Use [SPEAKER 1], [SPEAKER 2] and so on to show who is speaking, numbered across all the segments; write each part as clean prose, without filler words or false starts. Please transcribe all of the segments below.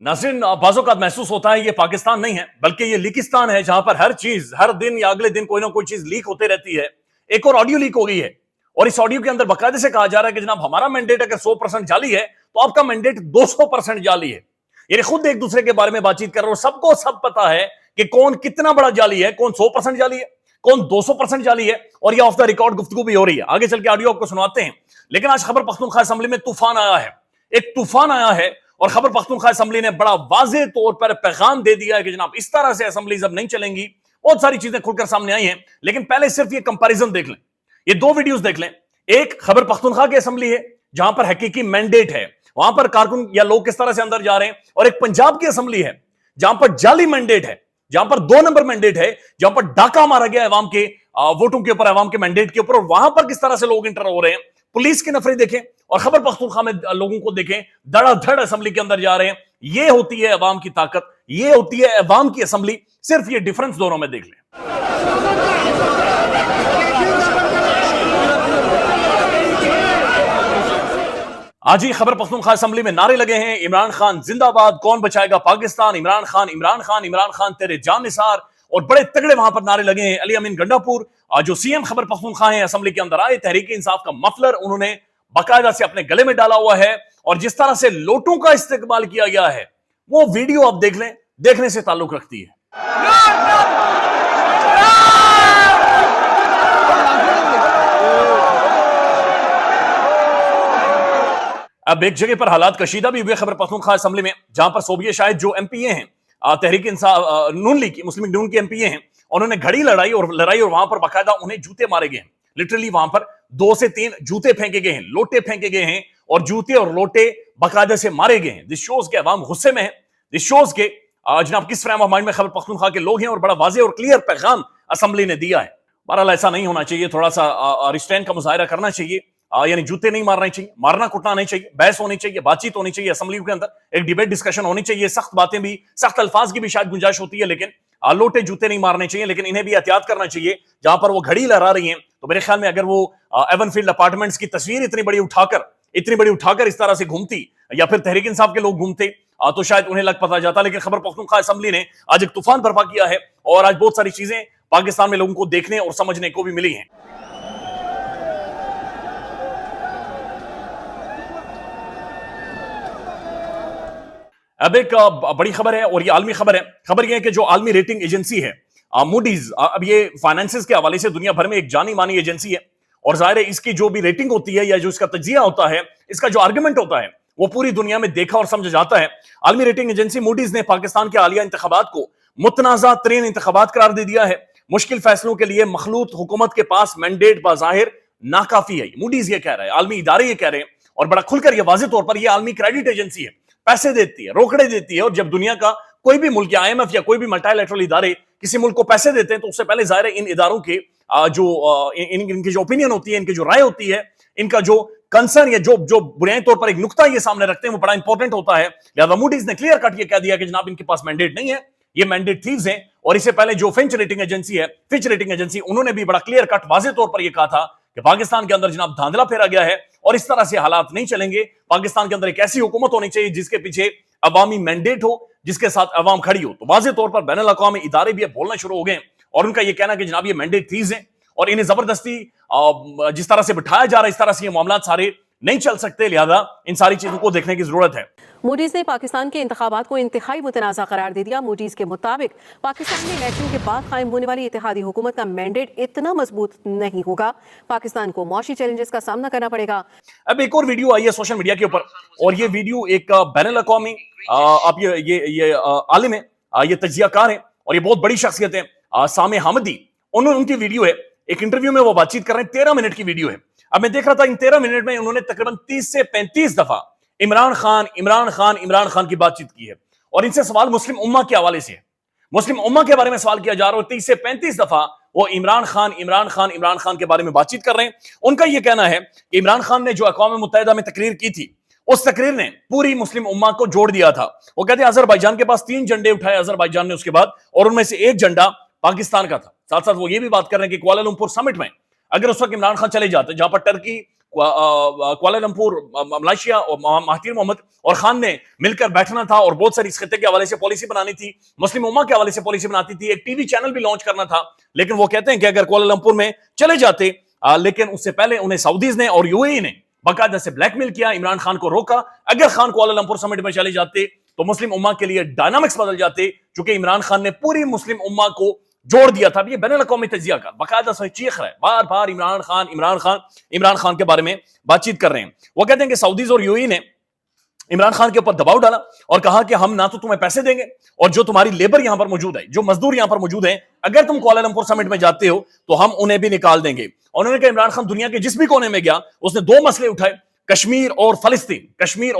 [SPEAKER 1] नाज़रीन, बाज़ औक़ात महसूस होता है ये पाकिस्तान नहीं है बल्कि ये लीकिस्तान है, जहां पर हर चीज हर दिन या अगले दिन कोई ना कोई चीज लीक होते रहती है। एक और ऑडियो लीक हो गई है और इस ऑडियो के अंदर बाकायदे से कहा जा रहा है कि जनाब हमारा मैंडेट अगर 100% जाली है तो आपका मैंडेट 200% जाली है। ये खुद एक दूसरे के बारे में बातचीत कर रहे हो, सबको सब पता है कि कौन कितना बड़ा जाली है, कौन 100% जाली है, कौन 200% जाली है, और ये ऑफ द रिकॉर्ड गुफ्तगू भी हो रही है। आगे चल के ऑडियो आपको सुनाते हैं। लेकिन आज खैबर पख्तूनख्वा असेंबली में तूफान आया है, एक तूफान आया है और खैबर पख्तूनख्वा असेंबली ने बड़ा वाज़ेह तौर पर पैगाम दे दिया है कि जनाब इस तरह से असेंबलीज अब नहीं चलेंगी। बहुत सारी चीजें खुलकर सामने आई हैं, लेकिन पहले सिर्फ ये कंपैरिजन देख लें, ये दो वीडियोस देख लें। एक खैबर पख्तूनख्वा की असेंबली है जहां पर हकीकी मैंडेट है, वहां पर कारकुन या लोग किस तरह से अंदर जा रहे हैं, और एक पंजाब की असेंबली है जहां पर जाली मैंडेट है, जहां पर 2 नंबर मैंडेट है, जहां पर डाका मारा गया अवाम के वोटों के ऊपर, अवाम के मैंडेट के ऊपर, और वहां पर किस तरह से लोग इंटर हो रहे हैं। पुलिस की नफरी देखें और खैबर पख्तूनख्वा में लोगों को देखें, धड़ाधड़ असेंबली के अंदर जा रहे हैं। ये होती है अवाम की ताकत, ये होती है अवाम की असेंबली। सिर्फ ये डिफरेंस दोनों में देख लें। आज ही खैबर पख्तूनख्वा असेंबली में नारे लगे हैं, इमरान खान जिंदाबाद, कौन बचाएगा पाकिस्तान, इमरान खान, इमरान खान, इमरान खान तेरे जान निसार, और बड़े तगड़े वहां पर नारे लगे हैं। अली अमीन गंडापुर जो सीएम खैबर पख्तूनख्वा हैं, असेंबली के अंदर आए, तहरीक इंसाफ का मफलर उन्होंने बाकायदा से अपने गले में डाला हुआ है, और जिस तरह से लोटों का इस्तेमाल किया गया है वो वीडियो आप देख लें, देखने से ताल्लुक रखती है। अब एक जगह पर हालात कशीदा भी हुए खैबर पख्तूनख्वा असेंबली में, जहां पर सोबिया शायद जो एमपीए हैं, तहरीक इंसाफ नून लीग की, मुस्लिम नून के एमपीए हैं, उन्होंने घड़ी लड़ाई और वहां पर बाकायदा उन्हें जूते मारे गए हैं। लिटरली वहां पर 2 से 3 जूते फेंके गए हैं, लोटे फेंके गए हैं, और जूते और लोटे बाकायदा से मारे गए हैं। दिस शोज के अवाम गुस्से में है, दिस शोज के जनाब किस फ्रेम ऑफ माइंड में खैबर पख्तूनख्वा के लोग हैं, और बड़ा वाज़ेह और क्लियर पैगाम असेंबली ने दिया है। बहरहाल ऐसा नहीं होना चाहिए, थोड़ा सा रिस्ट्रेंट का मुजाहिरा करना चाहिए, यानी जूते नहीं मारने चाहिए, मारना कुटना नहीं चाहिए, बहस होनी चाहिए, बातचीत होनी चाहिए असेंबली के अंदर, एक डिबेट डिस्कशन होनी चाहिए, सख्त बातें भी, सख्त अल्फाज की भी शायद गुंजाइश होती है, लेकिन लोटे जूते नहीं मारने चाहिए। लेकिन इन्हें भी एहतियात करना चाहिए। जहां पर वो घड़ी लहरा रही हैं, तो मेरे ख्याल में अगर वो एवनफील्ड अपार्टमेंट्स की तस्वीर इतनी बड़ी उठाकर इस तरह से घूमती, या फिर तहरीक इंसाफ के लोग घूमते, तो शायद उन्हें लग पता जाता। लेकिन खैबर पख्तूनख्वा असेंबली ने आज एक तूफान बर्पा किया है, और आज बहुत सारी चीजें पाकिस्तान में लोगों को देखने और समझने को भी मिली हैं। अब एक बड़ी खबर है, और ये आलमी खबर है। खबर यह है कि जो आलमी रेटिंग एजेंसी है मूडीज, अब ये फाइनेंसेस के हवाले से दुनिया भर में एक जानी मानी एजेंसी है, और जाहिर है इसकी जो भी रेटिंग होती है या जो इसका तजिया होता है, इसका जो आर्गुमेंट होता है, वो पूरी दुनिया में देखा और समझा जाता है। आलमी रेटिंग एजेंसी मूडीज ने पाकिस्तान के हालिया इंतखाबात को मुतनाज़ा तरीन इंतखाबात करार दे दिया है। मुश्किल फैसलों के लिए मखलूत हुकूमत के पास मैंडेट बाज़ाहिर नाकाफी है, मूडीज ये कह रहा है, आलमी इदारे ये कह रहे हैं, और बड़ा खुलकर ये वाज़ेह तौर पर, यह आलमी क्रेडिट एजेंसी है, पैसे देती है, रोकड़े देती है, और जब दुनिया का कोई भी मुल्क या IMF या कोई भी मल्टीलैटरल इदारे किसी मुल्क को पैसे देते हैं, तो उससे पहले जाहिर है इन इदारों के इनकी जो ओपिनियन होती है, इनकी जो राय होती है, इनका जो कंसर्न या जो बुनियादी तौर पर एक नुक्ता ये सामने रखते हैं, वो बड़ा इंपॉर्टेंट होता है। लिहाजा मूडीज ने क्लियर कट ये कह दिया कि जनाब इनके पास मैंडेट नहीं है, ये मैंडेट थीव्स हैं। और इससे पहले जो फिच रेटिंग एजेंसी उन्होंने भी बड़ा क्लियर कट वाज़ेह तौर पर यह कहा था कि पाकिस्तान के अंदर जनाब धांधला फेरा गया है, और इस तरह से हालात नहीं चलेंगे। पाकिस्तान के अंदर एक ऐसी हुकूमत होनी चाहिए जिसके पीछे अवामी मैंडेट हो, जिसके साथ अवाम खड़ी हो। तो वाज़ेह तौर पर बैनुल अक़वामी इदारे भी अब बोलना शुरू हो गए, और उनका यह कहना कि जनाब ये मैंडेट थीव्स हैं, और इन्हें जबरदस्ती जिस तरह से बिठाया जा रहा है, इस तरह से ये मामला सारे नहीं चल सकते। लिहाजा इन सारी चीजों को देखने की जरूरत है।
[SPEAKER 2] मूडीज ने पाकिस्तान के इंतखाबात को इंतहाई मुतनाज़ा करार दे दिया। मूडीज के मुताबिक पाकिस्तान में इलेक्शन के बाद कायम होने वाली इत्तेहादी हुकूमत का मैंडेट इतना मजबूत नहीं होगा, पाकिस्तान को मौशी चैलेंजेस का सामना करना पड़ेगा।
[SPEAKER 1] अब एक और वीडियो आई है सोशल मीडिया के ऊपर, और ये वीडियो एक बैनुल अक़वामी आप ये आलिम है, ये तजियाकार है, और ये बहुत बड़ी शख्सियत है, सामे हामिदी, उनकी वीडियो है। एक इंटरव्यू में वो बातचीत कर रहे हैं, 13 मिनट की वीडियो है। अब मैं देख रहा था, इन 13 मिनट में उन्होंने तकरीबन 30 से 35 दफा इमरान खान की बातचीत की है, और इनसे सवाल मुस्लिम उम्मा के हवाले से, मुस्लिम उम्मा के बारे में सवाल किया जा रहा है। 30 से 35 दफा वो इमरान खान के बारे में बातचीत कर रहे हैं। उनका यह कहना है कि इमरान खान ने जो अक़वाम मुत्तहिदा में तकरीर की थी, उस तकरीर ने पूरी मुस्लिम उम्मा को जोड़ दिया था। वो कहते हैं अजरबैजान के पास 3 झंडे उठाए अजरबैजान ने उसके बाद, और उनमें से एक झंडा पाकिस्तान का था। साथ साथ वो ये भी बात कर रहे हैं कि कुआलालंपुर समिट में अगर उस वक्त इमरान खान चले जाते, जहां पर टर्की कुआलालंपुर, मलेशिया और महाथिर मोहम्मद और खान ने मिलकर बैठना था और बहुत सारी इस खित्ते के हवाले से पॉलिसी बनानी थी, मुस्लिम उम्मा के हवाले से पॉलिसी बनाती थी, एक टीवी चैनल भी लॉन्च करना था। लेकिन वो कहते हैं कि अगर कुआलालंपुर में चले जाते, लेकिन उससे पहले उन्हें सऊदीज ने और यूएई ने बाकायदा से ब्लैकमेल किया, इमरान खान को रोका। अगर खान कुआलालंपुर समिट में चले जाते तो मुस्लिम उम्मा के लिए डायनामिक्स बदल जाते, क्योंकि इमरान खान ने पूरी मुस्लिम उम्मा को जोड़ दिया था। ये बैनुल अक़वामी तज्जिया का बाकायदा से चीख रहा है, बार बार इमरान खान इमरान खान इमरान खान के बारे में बातचीत कर रहे हैं। वो कहते हैं कि सऊदीज और यूएई ने इमरान खान के ऊपर दबाव डाला और कहा कि हम ना तो तुम्हें पैसे देंगे, और जो तुम्हारी लेबर यहां पर मौजूद है, जो मजदूर यहां पर मौजूद हैं, अगर तुम कुआलालंपुर समिट में जाते हो तो हम उन्हें भी निकाल देंगे। और उन्होंने कहा इमरान खान दुनिया के जिस भी कोने में गया उसने दो मसले उठाए, कश्मीर और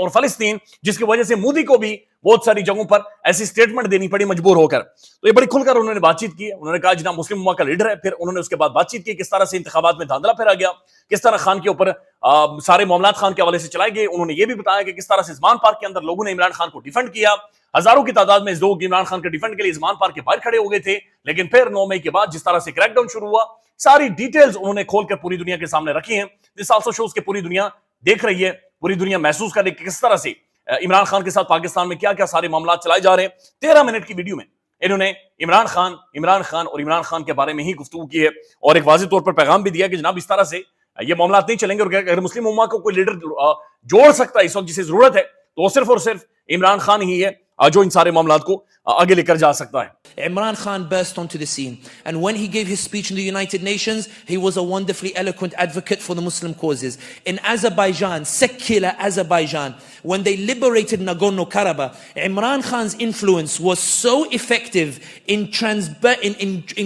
[SPEAKER 1] फलस्तीन, जिसकी वजह से मोदी को भी बहुत सारी जगहों पर ऐसी स्टेटमेंट देनी पड़ी मजबूर होकर। तो ये बड़ी खुलकर उन्होंने बातचीत की। उन्होंने कहा जितना मुस्लिम उम्मा का लीडर है। फिर उन्होंने उसके बाद बातचीत की किस तरह से इंतखाबात में धांधला फेरा गया, किस तरह खान के ऊपर सारे मामलात खान के हवाले से चलाए गए। उन्होंने ये भी बताया कि किस तरह से ज़मान पार्क के अंदर लोगों ने इमरान खान को डिफेंड किया, हजारों की तादाद में लोग इमरान खान के डिफेंड के लिए ज़मान पार्क के बाहर खड़े हो गए थे। लेकिन फिर 9 मई के बाद जिस तरह से क्रैकडाउन शुरू हुआ, सारी डिटेल्स उन्होंने खोलकर पूरी दुनिया के सामने रखी हैं। दिस आल्सो शोज कि पूरी दुनिया देख रही है, पूरी दुनिया महसूस कर रही है किस तरह से इमरान खान के साथ पाकिस्तान में क्या क्या सारे मामला चलाए जा रहे हैं। 13 मिनट की वीडियो में इन्होंने इमरान खान के बारे में ही गुफ्तगू की है और एक वाज़ेह तौर पर पैगाम भी दिया कि जनाब इस तरह से ये मामला नहीं चलेंगे। और अगर मुस्लिम उम्मा को कोई लीडर जोड़ सकता है इस वक्त जिसे जरूरत है, तो वो सिर्फ और सिर्फ इमरान खान ही है जो इन सारे मामलात को आगे लेकर जा सकता है।
[SPEAKER 3] Imran Khan burst onto the scene, and when he gave his speech in the United Nations, he was a wonderfully eloquent advocate for the Muslim causes. In Azerbaijan, secular Azerbaijan, when they liberated Nagorno-Karabakh, Imran Khan's influence was so effective in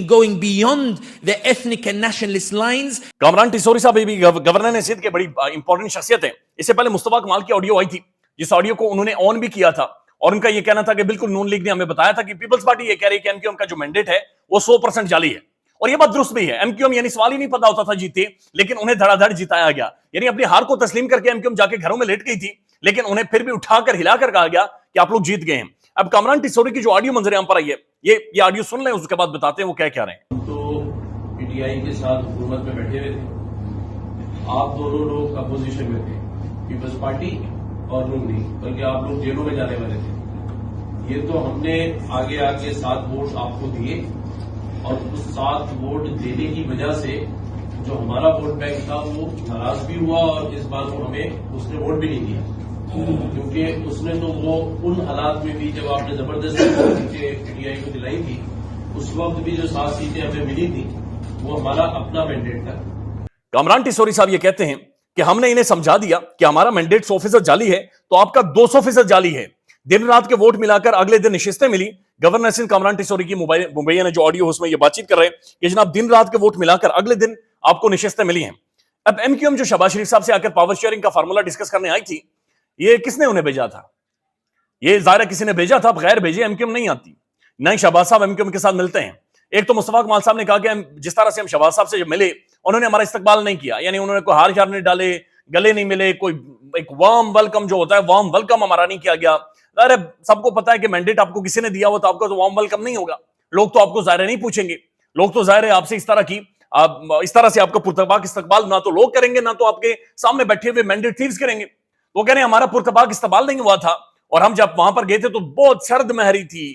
[SPEAKER 3] going beyond the ethnic and nationalist lines.
[SPEAKER 1] Kamran Tessori साहब भी governor ने सिंध के बड़ी important शख्सियत है। इससे पहले मुस्तफा कमाल की ऑडियो आई थी, जिस ऑडियो को उन्होंने ऑन भी किया था और उनका यह कहना था कि बिल्कुल नून लीग ने हमें बताया था कि पीपल्स पार्टी ये कह रही है कि एमक्यूएम का जो मैंडेट है वो 100% जाली है। और ये बात दुरुस्त भी है। एमक्यूएम यानी सवाल ही नहीं पता होता था जीते, लेकिन उन्हें धड़ाधड़ जिताया गया। यानी अपनी हार को तस्लीम करके एमक्यूएम जाके घरों में लेट गई थी, लेकिन उन्हें फिर भी उठाकर हिलाकर कहा गया कि आप लोग जीत गए हैं। अब कामरान टिसोरी की जो ऑडियो मंजर आम पर आई है, ये ऑडियो सुन लें, उसके बाद बताते हैं वो क्या कह रहे हैं।
[SPEAKER 4] तो पीटीआई के साथ हुकूमत में बैठे हुए थे, आप दोनों लोग अपोजिशन में थे, पीपल्स पार्टी और नून लीग, बल्कि आप लोग जेलों में जाने वाले थे। ये तो हमने आगे आगे 7 वोट आपको दिए, और उस 7 वोट देने की वजह से जो हमारा वोट बैंक था वो नाराज भी हुआ, और इस बार वो हमें उसने वोट भी नहीं दिया, क्योंकि उसने तो वो उन हालात में भी जब आपने जबरदस्ती सीटें पीटीआई को दिलाई थी, उस वक्त भी जो 7 सीटें हमें मिली थी वो हमारा अपना मैंडेट था।
[SPEAKER 1] कामरान टिसोरी साहब ये कहते हैं कि हमने इन्हें समझा दिया कि हमारा मैंडेट 100% जाली है, तो आपका 200% जाली है। दिन रात के वोट मिलाकर अगले दिन निशिस्तें मिली। गवर्नर सिंध कामरान टिसोरी की मुबैया ने जो ऑडियो उसमें ये बातचीत कर रहे हैं कि जनाब दिन रात के वोट मिलाकर अगले दिन आपको निशिस्तें मिली हैं। अब एमक्यूएम जो शहबाज शरीफ साहब से आकर पावर शेयरिंग का फार्मूला डिस्कस करने आई थी, ये किसने उन्हें भेजा था? ये जाहिर किसी ने भेजा था, बगैर भेजे एमक्यूएम नहीं आती। नहीं शहबाज साहब एमक्यूएम के साथ मिलते हैं। एक तो मुस्तफा कमाल साहब ने कहा कि जिस तरह से हम शहबाज साहब से जब मिले, उन्होंने हमारा इस्तकबाल नहीं किया, यानी उन्होंने कोई हार नहीं डाले, गले नहीं मिले, कोई एक वार्म वेलकम जो होता है, वार्म वेलकम हमारा नहीं किया गया। अरे सबको पता है कि मैंडेट आपको किसी ने दिया हो तो आपका तो वार्म वेलकम नहीं होगा। लोग तो आपको जाहिर नहीं पूछेंगे, लोग तो जाहिर है आपसे इस तरह से आपका पुरतबाक इस्तकबाल ना तो लोग करेंगे, ना तो आपके सामने बैठे हुए मैंडेट थीव्स करेंगे। वो कह रहे हैं हमारा पुरतबाक इस्तकबाल नहीं हुआ था, और हम जब वहां पर गए थे तो बहुत सर्द महरी थी,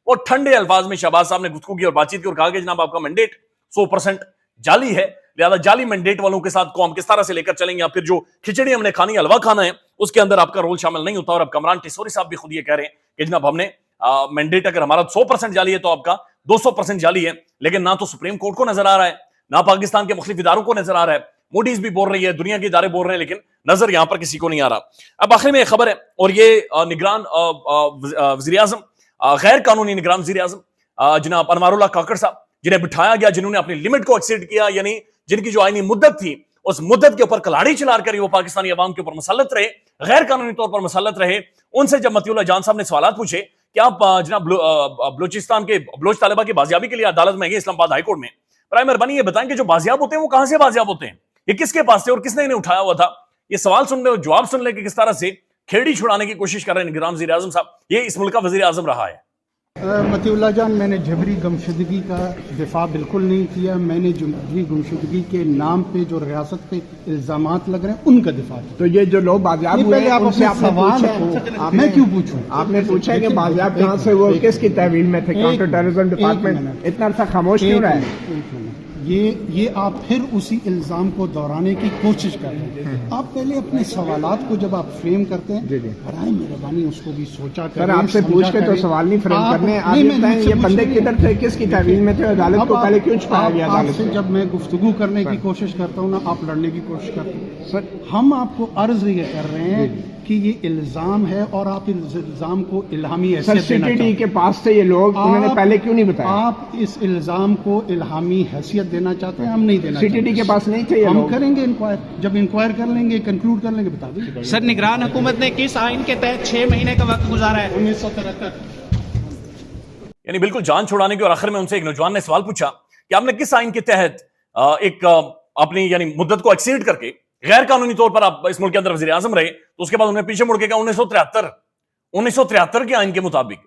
[SPEAKER 1] बहुत ठंडे अल्फाज में शहबाज साहब ने गुफ्तगू की और बातचीत की और कहा कि जनाब आपका मैंडेट 100% जाली है, लिहाजा जाली मैंडेट वालों के साथ को हम किस तरह से लेकर चलेंगे, या फिर जो खिचड़ी हमने खानी, हलवा खाना है, उसके अंदर आपका रोल शामिल नहीं होता। और अब कामरान टिसोरी साहब भी खुद ये कह रहे हैं कि जनाब हमने मैंडेट अगर हमारा 100% जाली है तो आपका 200% जाली है। लेकिन ना तो सुप्रीम कोर्ट को नजर आ रहा है, ना पाकिस्तान के मुख्तलिफ इदारों को नजर आ रहा है। मूडीज भी बोल रही है, दुनिया के इदारे बोल रहे हैं, लेकिन नजर यहां पर किसी को नहीं आ रहा। अब आखिर में एक खबर है, और ये निगरान वज़ीर आज़म, गैर कानूनी निगरान वज़ीर आज़म जनाब अनवारुल्लाह काकड़ साहब, जिन्हें बिठाया गया, जिन्होंने अपनी लिमिट को एक्सीड किया, यानी जिनकी जो आईनी मुद्दत थी उस मुद्दत के ऊपर कलाड़ी चलाकर वो पाकिस्तानी अवाम के ऊपर मुसल्लत रहे, गैर कानूनी तौर पर मुसल्लत रहे। उनसे जब मतीउल्लाह जान साहब ने सवाल पूछे कि आप जनाब बलोचिस्तान के बलोच तालिबा की बाजियाबी के लिए अदालत में गए इस्लामाबाद हाईकोर्ट में, बराए मेहरबानी ये बताएं कि जो बाजियाब होते हैं वो कहां से बाजियाब होते हैं, ये किसके पास थे और किसने इन्हें उठाया हुआ था? ये सवाल सुन ले, जवाब सुन ले कि किस तरह से खेड़ी छुड़ाने की कोशिश कर रहे हैं निगरान वज़ीर आज़म साहब। ये इस मुल्क का वज़ीर आज़म रहा है।
[SPEAKER 5] मतीउल्लाह जान, मैंने जबरी गुमशुदगी का दिफा बिल्कुल नहीं किया। मैंने जबरी गुमशुदगी के नाम पे जो रियासत पे इल्ज़ामात लग रहे हैं उनका दिफा किया।
[SPEAKER 6] तो ये जो लोग बाजियाब हुए
[SPEAKER 5] पहले आप
[SPEAKER 6] उनसे
[SPEAKER 5] अपने
[SPEAKER 6] आपने
[SPEAKER 5] सवाल
[SPEAKER 6] पूछा,
[SPEAKER 5] को मैं क्यों पूछूं?
[SPEAKER 6] आपने पूछा है कि बाजियाब कहाँ से वो किसकी तहवील में थे? काउंटर टेररिज्म डिपार्टमेंट इतना अर्सा खामोश क्यों रहा है?
[SPEAKER 5] ये आप फिर उसी इल्ज़ाम को दोहराने की कोशिश कर रहे हैं। आप पहले अपने सवालात को जब आप फ्रेम करते हैं, बराए मेहरबानी उसको भी सोचा करें।
[SPEAKER 6] सर, आपसे पूछ के तो सवाल नहीं फ्रेम करने। आप ये बताएं, ये बंदे किधर थे, किसकी तहवील में थे, अदालत को पहले क्यों छुपाया गया?
[SPEAKER 5] आपसे जब मैं गुफ्तगू करने की कोशिश करता हूँ ना, आप लड़ने की कोशिश करते हैं। सर, हम आपको अर्ज ये कर रहे हैं कि ये इल्जाम है और आप इस इल्जाम को इल्हामी हैसियत देना चाहते हैं।
[SPEAKER 6] के पास से ये लोग, उन्होंने पहले क्यों नहीं बताया?
[SPEAKER 5] आप इस इल्जाम को इल्हामी हैसियत देना चाहते हैं, हम नहीं देना।
[SPEAKER 6] सीटीटी के पास नहीं थे ये
[SPEAKER 5] हम
[SPEAKER 6] लोग।
[SPEAKER 5] करेंगे इंक्वायर, जब इंक्वायर कर लेंगे, कंक्लूड कर लेंगे, बता देंगे।
[SPEAKER 7] सर, निगरान हुकूमत ने किस आइन के तहत 6 महीने का वक्त गुजारा है?
[SPEAKER 5] 1973।
[SPEAKER 1] यानी बिल्कुल जान छुड़ाने के और आखिर में उनसे एक नौजवान ने सवाल पूछा कि आपने किस आइन के तहत एक अपनी यानी मुद्दत को एक्सीड करके गैर कानूनी तौर पर आप इस मुल्क के अंदर वज़ीर आज़म रहे। तो उसके बाद उन्हें पीछे मुड़ के कहा 1973 के आइन के मुताबिक।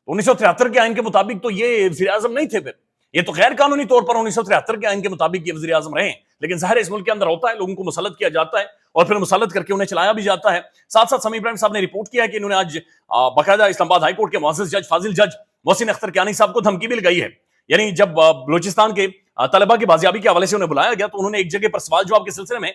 [SPEAKER 1] 1973 के आइन के मुताबिक तो ये वज़ीर आज़म नहीं थे, फिर ये तो गैर कानूनी तौर पर 1973 के आइन के मुताबिक ये वज़ीर आज़म रहे। लेकिन ज़ाहिर है इस मुल्क के अंदर होता है, लोगों को मुसल्लत किया जाता है और फिर मुसल्लत करके उन्हें चलाया भी जाता है। साथ साथ समी इब्राहिम साहब ने रिपोर्ट किया है कि इन्होंने आज बाकायदा इस्लामाबाद हाई कोर्ट के मुअज़्ज़ज़ जज फाजिल जज मोहसिन अख्तर कियानी साहब को धमकी भी लगाई है। यानी जब बलूचिस्तान के तलबा की बाजियाबी के हवाले से उन्हें बुलाया गया तो उन्होंने एक जगह पर सवाल जवाब के सिलसिले में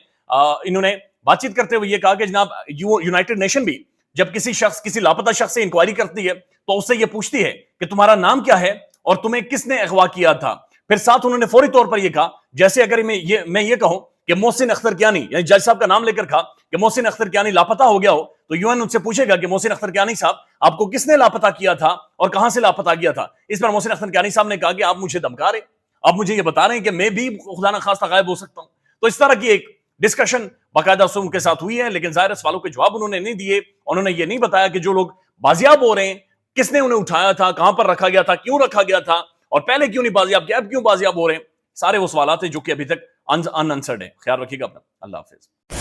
[SPEAKER 1] इन्होंने बातचीत करते हुए ये कहा कि जनाब, यूनाइटेड नेशन भी जब किसी लापता शख्स से इंक्वायरी करती है तो उससे ये पूछती है कि तुम्हारा नाम क्या है और तुम्हें किसने अगवा किया था। फिर साथ उन्होंने फौरी तौर पर यह कहा, जैसे अगर मैं ये कहूं कि मोहसिन अख्तर कियानी, यानी जज साहब का नाम लेकर कहा कि मोहसिन अख्तर कियानी लापता हो गया हो, तो यूएन उनसे पूछेगा कि मोहसिन अख्तर कियानी साहब आपको किसने लापता किया था और कहां से लापता किया था। इस पर मोहसिन अख्तर कियानी साहब ने कहा कि आप मुझे धमका रहे, आप मुझे ये बता रहे हैं कि मैं भी खुदा न खास्ता गायब हो सकता हूं। तो इस तरह की एक डिस्कशन बाकायदा से उनके साथ हुई है, लेकिन जाहिर सवालों के जवाब उन्होंने नहीं दिए। उन्होंने ये नहीं बताया कि जो लोग बाजियाब हो रहे हैं किसने उन्हें उठाया था, कहां पर रखा गया था, क्यों रखा गया था और पहले क्यों नहीं बाजियाब किया, अब क्यों बाजियाब हो रहे हैं। सारे वो सवाल हैं जो कि अभी तक अनआंसर्ड है। ख्याल रखिएगा अपना। अल्लाह हाफिज।